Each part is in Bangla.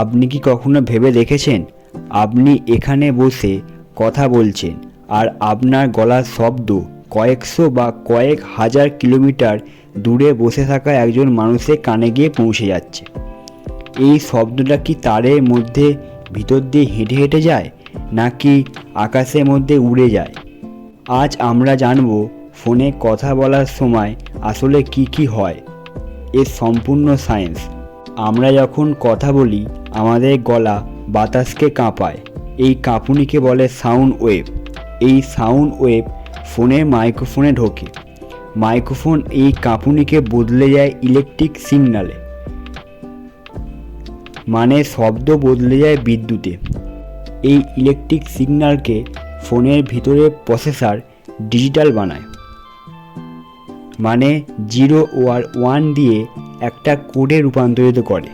আপনি কি কখনো ভেবে দেখেছেন আপনি এখানে বসে কথা বলছেন আর আপনার গলার শব্দ কয়েকশো বা কয়েক হাজার কিলোমিটার দূরে বসে থাকা একজন মানুষের কানে গিয়ে পৌঁছে যাচ্ছে? এই শব্দটা কি তারের মধ্যে ভিতর দিয়ে হেঁটে হেঁটে যায় নাকি আকাশের মধ্যে উড়ে যায়? আজ আমরা জানব ফোনে কথা বলার সময় আসলে কি হয়, এর সম্পূর্ণ সায়েন্স। আমরা যখন কথা বলি আমাদের গলা বাতাসকে কাঁপায়। এই কাঁপুনিকে বলে সাউন্ড ওয়েভ। এই সাউন্ড ওয়েভ ফোনের মাইক্রোফোনে ঢোকে। মাইক্রোফোন এই কাঁপুনিকে বদলে যায় ইলেকট্রিক সিগন্যালে, মানে শব্দ বদলে যায় বিদ্যুতে। এই ইলেকট্রিক সিগন্যালকে ফোনের ভিতরে প্রসেসর ডিজিটাল বানায়, মানে 0 আর 1 দিয়ে একটা কোডে রূপান্তরিত করে।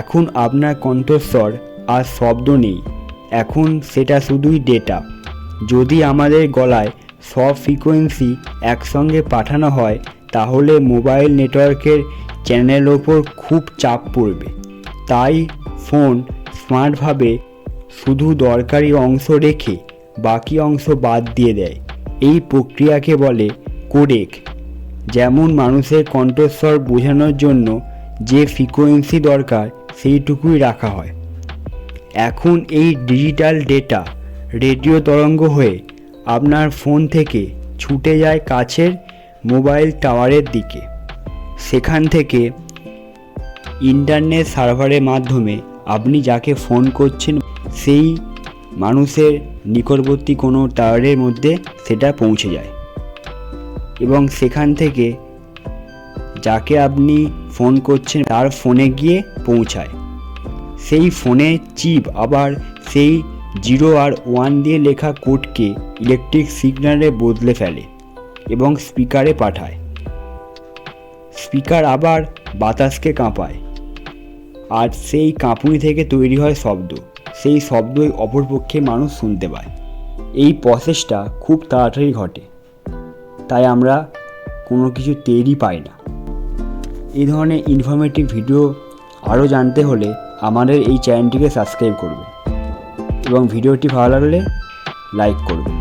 এখন আপনার কণ্ঠস্বর আর শব্দ নেই, এখন সেটা শুধুই ডেটা। যদি আমাদের গলায় সব ফ্রিকোয়েন্সি একসঙ্গে পাঠানো হয় তাহলে মোবাইল নেটওয়ার্কের চ্যানেলের ওপর খুব চাপ পড়বে। তাই ফোন স্মার্টভাবে শুধু দরকারি অংশ রেখে বাকি অংশ বাদ দিয়ে দেয়। এই প্রক্রিয়াকে বলে কোডেক। যেমন মানুষের কণ্ঠস্বর বোঝানোর জন্য যে ফ্রিকোয়েন্সি দরকার সেইটুকুই রাখা হয়। এখন এই ডিজিটাল ডেটা রেডিও তরঙ্গ হয়ে আপনার ফোন থেকে ছুটে যায় কাছের মোবাইল টাওয়ারের দিকে। সেখান থেকে ইন্টারনেট সার্ভারের মাধ্যমে আপনি যাকে ফোন করছেন সেই মানুষের নিকটবর্তী কোনো টাওয়ারের মধ্যে সেটা পৌঁছে যায় এবং সেখান থেকে যাকে আপনি ফোন করছেন তার ফোনে গিয়ে পৌঁছায়। সেই ফোনে চিপ আবার সেই 0 আর 1 দিয়ে লেখা কোডকে ইলেকট্রিক সিগন্যালে বদলে ফেলে এবং স্পিকারে পাঠায়। স্পিকার আবার বাতাসকে কাঁপায় আর সেই কাঁপুনি থেকে তৈরি হয় শব্দ। সেই শব্দই অপরপক্ষে মানুষ শুনতে পায়। এই প্রসেসটা খুব তাড়াতাড়ি ঘটে, তাই আমরা কোনো কিছু টেরই পাই না। এই ধরনের ইনফরমেটিভ ভিডিও আরও জানতে হলে আমাদের এই চ্যানেলটিকে সাবস্ক্রাইব করবে এবং ভিডিওটি ভালো লাগলে লাইক করবে।